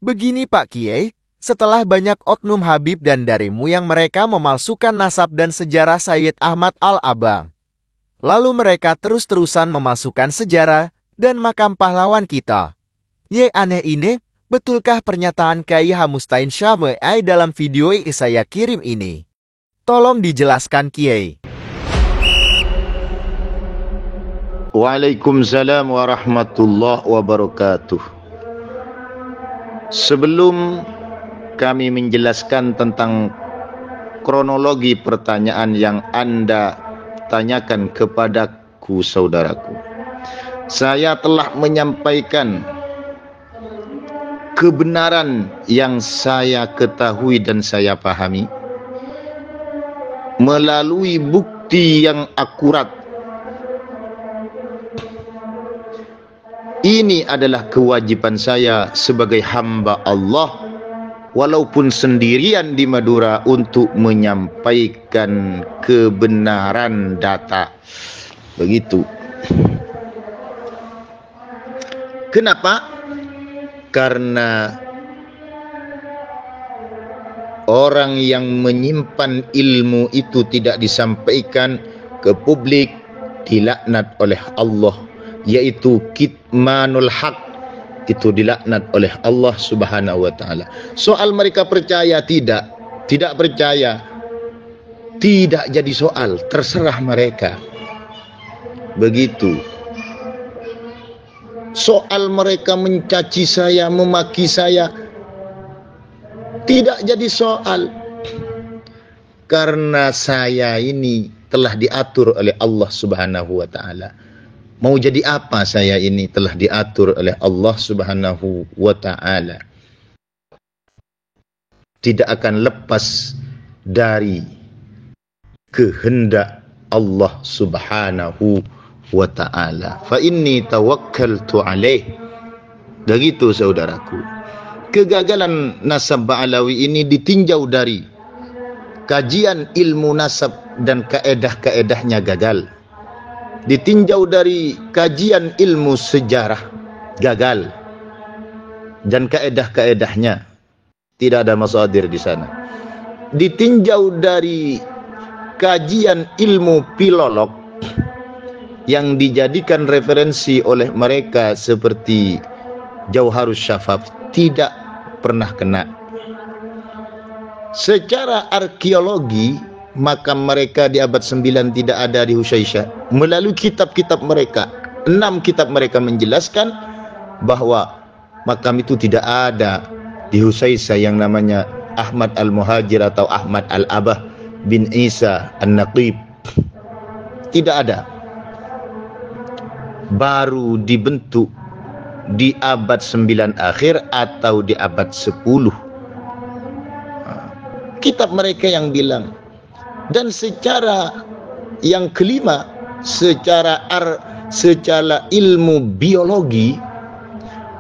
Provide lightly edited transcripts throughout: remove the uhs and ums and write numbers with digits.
Begini Pak Kiai, setelah banyak oknum Habib dan darimu yang mereka memalsukan nasab dan sejarah Sayyid Ahmad Al-Abang. Lalu mereka terus-terusan memasukkan sejarah dan makam pahlawan kita. Ye aneh ini, betulkah pernyataan Kiai Hamustain Syamai dalam video yang saya kirim ini? Tolong dijelaskan Kiai. Waalaikumsalam warahmatullahi wabarakatuh. Sebelum kami menjelaskan tentang kronologi pertanyaan yang Anda tanyakan kepadaku, saudaraku, saya telah menyampaikan kebenaran yang saya ketahui dan saya pahami melalui bukti yang akurat. Ini adalah kewajiban saya sebagai hamba Allah, walaupun sendirian di Madura, untuk menyampaikan kebenaran data. Begitu. Kenapa? Karena orang yang menyimpan ilmu itu tidak disampaikan ke publik dilaknat oleh Allah, yaitu kitmanul haq, itu dilaknat oleh Allah Subhanahu wa taala. Soal mereka percaya tidak percaya, tidak jadi soal, terserah mereka. Begitu. Soal mereka mencaci saya, memaki saya, tidak jadi soal, karena saya ini telah diatur oleh Allah Subhanahu wa taala. Mau jadi apa saya ini telah diatur oleh Allah Subhanahu wa ta'ala. Tidak akan lepas dari kehendak Allah Subhanahu wa ta'ala. Fa inni tawakkaltu alaih. Begitu saudaraku. Kegagalan nasab Ba'alawi ini ditinjau dari kajian ilmu nasab dan kaedah-kaedahnya gagal. Ditinjau dari kajian ilmu sejarah gagal, dan kaedah-kaedahnya tidak ada masadir di sana. Ditinjau dari kajian ilmu filolog yang dijadikan referensi oleh mereka seperti Jauharus Syafaf, tidak pernah kena. Secara arkeologi, makam mereka di abad 9 tidak ada di Husaisyah. Melalui kitab-kitab mereka, 6 kitab mereka menjelaskan bahwa makam itu tidak ada di Husaisyah yang namanya Ahmad Al-Muhajir atau Ahmad Al-Abah bin Isa An-Naqib. Tidak ada. Baru dibentuk di abad 9 akhir atau di abad 10. Kitab mereka yang bilang. Dan secara yang kelima, secara ilmu biologi,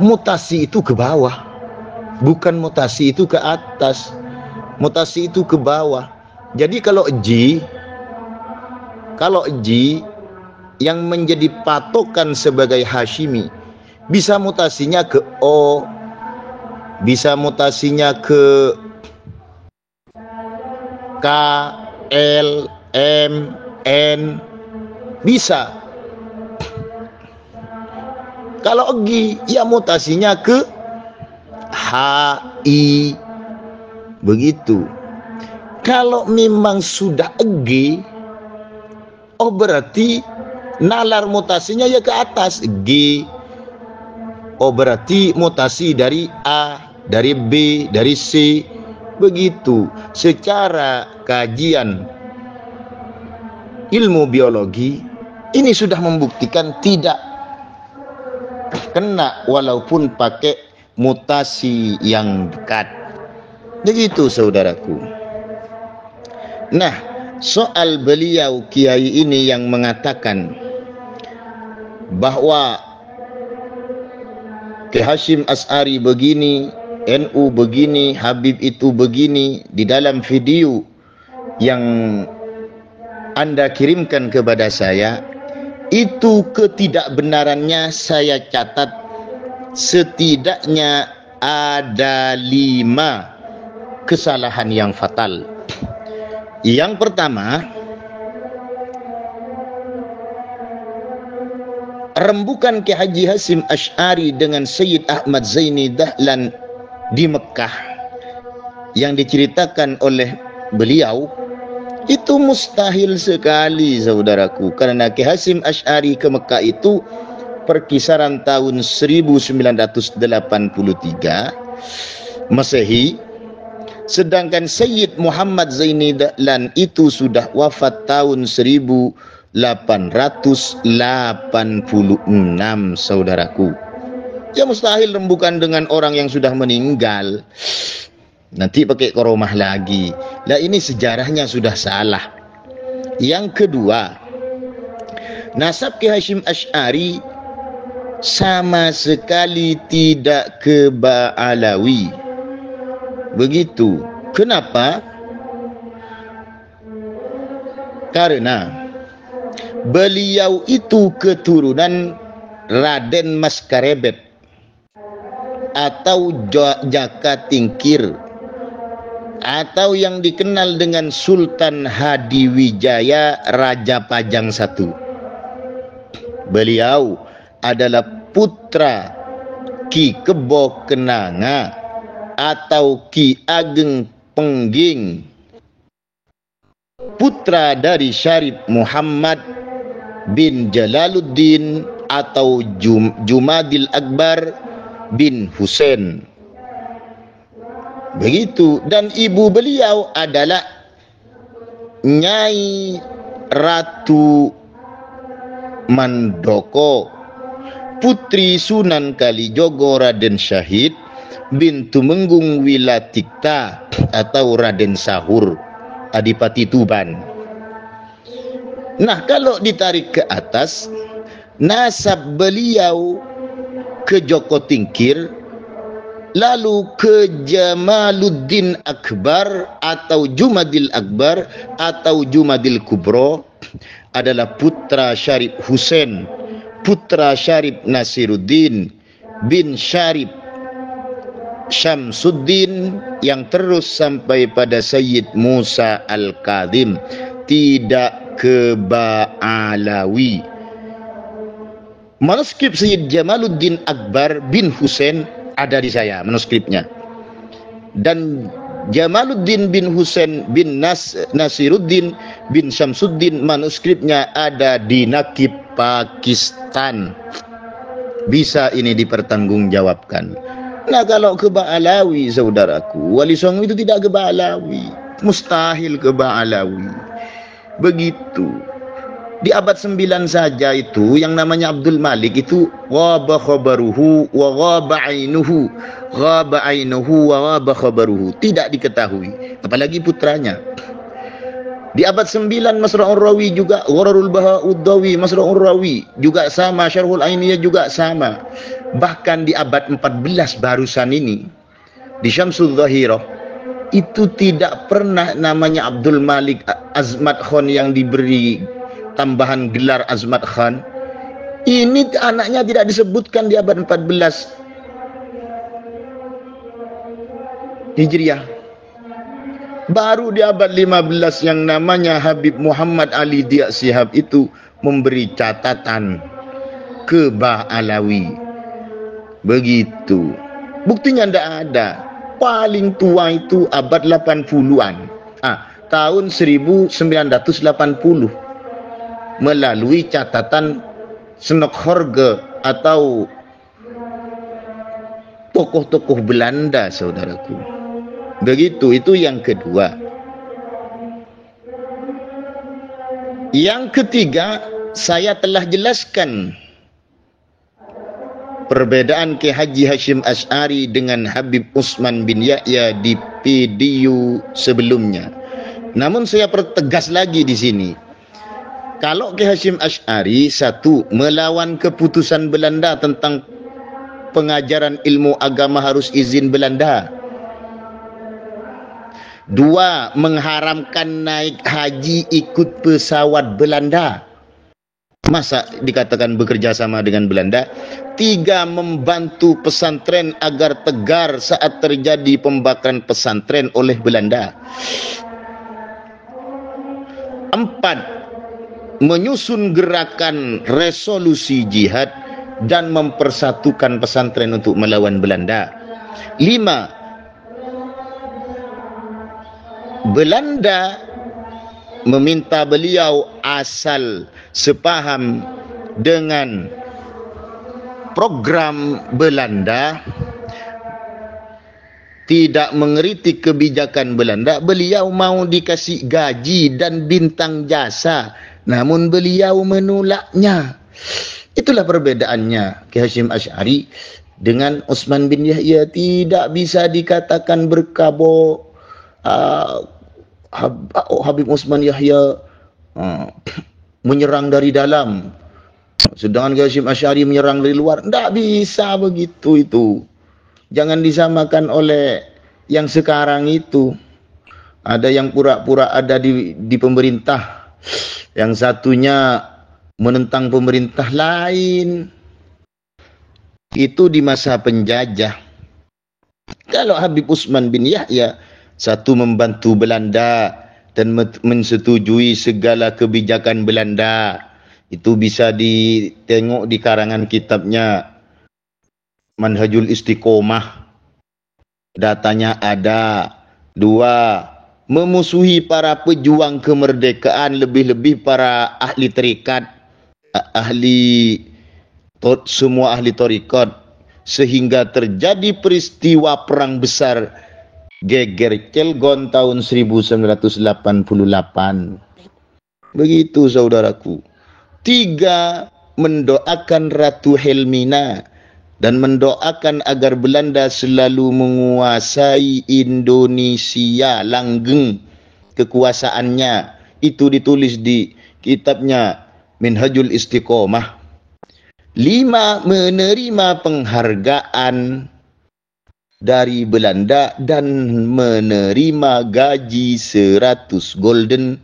mutasi itu ke bawah, bukan mutasi itu ke atas. Mutasi itu ke bawah. Jadi kalau G yang menjadi patokan sebagai Hashimi, bisa mutasinya ke O, bisa mutasinya ke K, L, M, N, bisa. Kalau G, ya mutasinya ke H, I, begitu. Kalau memang sudah G, oh berarti nalar mutasinya ya ke atas, G. Oh berarti mutasi dari A, dari B, dari C, begitu. Secara kajian ilmu biologi ini sudah membuktikan tidak kena walaupun pakai mutasi yang dekat. Begitu saudaraku. Nah, soal beliau kiai ini yang mengatakan bahwa Ki Hashim Asy'ari begini, NU begini, Habib itu begini, di dalam video yang Anda kirimkan kepada saya, itu ketidakbenarannya saya catat setidaknya ada 5 kesalahan yang fatal. Yang pertama, rembukan Ki Haji Hasyim Asy'ari dengan Sayyid Ahmad Zaini Dahlan di Mekah yang diceritakan oleh beliau itu mustahil sekali, saudaraku, karena Ki Hasyim Asy'ari ke Mekah itu perkisaran tahun 1983 Masehi, sedangkan Sayyid Muhammad Zaini Dahlan itu sudah wafat tahun 1886, saudaraku. Ya mustahil rembukan dengan orang yang sudah meninggal. Nanti pakai koromah lagi. Lah ini sejarahnya sudah salah. Yang kedua, nasab Ki Hasyim Asy'ari sama sekali tidak ke Ba'alawi. Begitu. Kenapa? Karena beliau itu keturunan Raden Mas Karebet atau Jaka Tingkir, atau yang dikenal dengan Sultan Hadiwijaya Raja Pajang I. Beliau adalah putra Ki Kebo Kenanga atau Ki Ageng Pengging, putra dari Syarif Muhammad bin Jalaluddin atau Jumadil Akbar bin Husain. Begitu. Dan ibu beliau adalah Nyai Ratu Mandoko, putri Sunan Kalijogo Raden Syahid bin Tumenggung Wilatikta atau Raden Sahur, Adipati Tuban. Nah, kalau ditarik ke atas, nasab beliau ke Joko Tingkir, lalu ke Jamaluddin Akbar atau Jumadil Akbar atau Jumadil Kubro, adalah putra Syarif Husain, putra Syarif Nasiruddin bin Syarif Syamsuddin, yang terus sampai pada Sayyid Musa Al-Kadhim, tidak ke Ba'alawi. Manuskrip Sayyid Jamaluddin Akbar bin Husain ada di saya, manuskripnya. Dan Jamaluddin bin Husain bin Nasiruddin bin Syamsuddin, manuskripnya ada di Nakib Pakistan. Bisa ini dipertanggungjawabkan. Nah, kalau ke Ba'alawi, saudaraku, Wali Songo itu tidak ke Ba'alawi, mustahil ke Ba'alawi. Begitu. Di abad 9 saja itu yang namanya Abdul Malik itu ghaba khabaruhu wa ghaba ainuhu, ghaba ainuhu wa ghaba khabaruhu, tidak diketahui, apalagi putranya. Di abad 9 Masra'ur Rawi juga, Ghararul Baha'uddawi, Masra'ur Rawi juga sama, Syarhul Ainiyah juga sama. Bahkan di abad 14 barusan ini, di Syamsul Zahirah, itu tidak pernah namanya Abdul Malik Azmat Khan yang diberi tambahan gelar Azmat Khan. Ini anaknya tidak disebutkan di abad 14 Hijriah. Baru di abad 15 yang namanya Habib Muhammad Ali Dia Shihab itu memberi catatan ke Ba'alawi. Begitu. Buktinya tidak ada. Paling tua itu abad 80-an. Tahun 1980 melalui catatan Snokhorge atau tokoh-tokoh Belanda, saudaraku. Begitu, itu yang kedua. Yang ketiga, saya telah jelaskan perbedaan Ki Haji Hasyim Asy'ari dengan Habib Utsman bin Yahya di video sebelumnya. Namun saya pertegas lagi di sini. Kalau Ki Hasyim Asy'ari, satu, melawan keputusan Belanda tentang pengajaran ilmu agama harus izin Belanda. Dua, mengharamkan naik haji ikut pesawat Belanda. Masa dikatakan bekerja sama dengan Belanda? 3. Membantu pesantren agar tegar saat terjadi pembakaran pesantren oleh Belanda. 4. Menyusun gerakan resolusi jihad dan mempersatukan pesantren untuk melawan Belanda. 5. Belanda meminta beliau asal sepaham dengan program Belanda, tidak mengeritik kebijakan Belanda. Beliau mau dikasih gaji dan bintang jasa, namun beliau menolaknya. Itulah perbedaannya Kiai Hasyim Asy'ari dengan Utsman bin Yahya. Tidak bisa dikatakan berkabo Habib Utsman Yahya menyerang dari dalam, sedangkan Kiai Hasyim Asy'ari menyerang dari luar. Tidak bisa begitu itu. Jangan disamakan oleh yang sekarang itu. Ada yang pura-pura ada di pemerintah, yang satunya menentang pemerintah lain. Itu di masa penjajah. Kalau Habib Utsman bin Yahya, satu, membantu Belanda dan mensetujui segala kebijakan Belanda. Itu bisa ditengok di karangan kitabnya Manhajul Istiqomah. Datanya ada. 2. Memusuhi para pejuang kemerdekaan, lebih-lebih para ahli tarikat, semua ahli tarikat, sehingga terjadi peristiwa perang besar Geger Cilegon tahun 1988. Begitu saudaraku. 3. Mendoakan Ratu Helmina dan mendoakan agar Belanda selalu menguasai Indonesia, langgeng kekuasaannya. Itu ditulis di kitabnya Minhajul Istiqomah. 5. Menerima penghargaan dari Belanda dan menerima gaji 100 golden.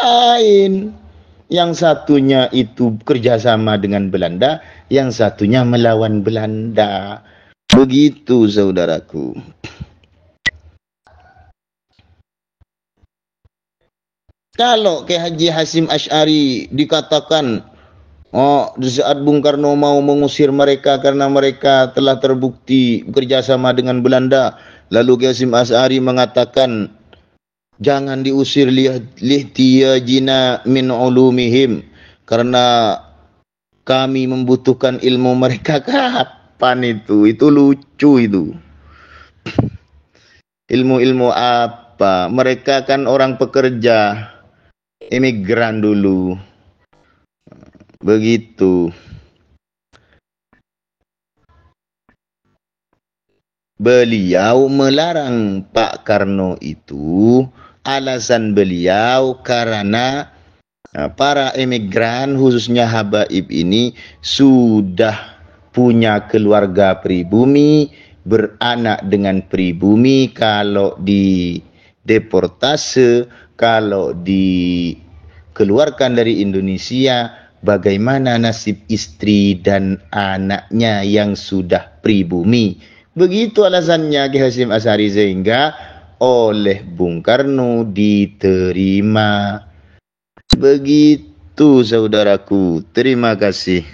Lain. Yang satunya itu kerjasama dengan Belanda, yang satunya melawan Belanda. Begitu saudaraku. Kalau Kiai Haji Hasyim Asy'ari dikatakan, di saat Bung Karno mau mengusir mereka karena mereka telah terbukti bekerjasama dengan Belanda, lalu Kiai Hasyim Asy'ari mengatakan, jangan diusir lihtiyajina min ulumihim, karena kami membutuhkan ilmu mereka. Kapan itu? Itu lucu itu. Ilmu-ilmu apa? Mereka kan orang pekerja, imigran dulu. Begitu. Beliau melarang Pak Karno itu, alasan beliau karena para emigran khususnya habaib ini sudah punya keluarga pribumi, beranak dengan pribumi. Kalau dideportase, kalau dikeluarkan dari Indonesia, bagaimana nasib istri dan anaknya yang sudah pribumi. Begitu alasannya Kiai Hasyim Asy'ari, sehingga oleh Bung Karno diterima. Begitu saudaraku. Terima kasih.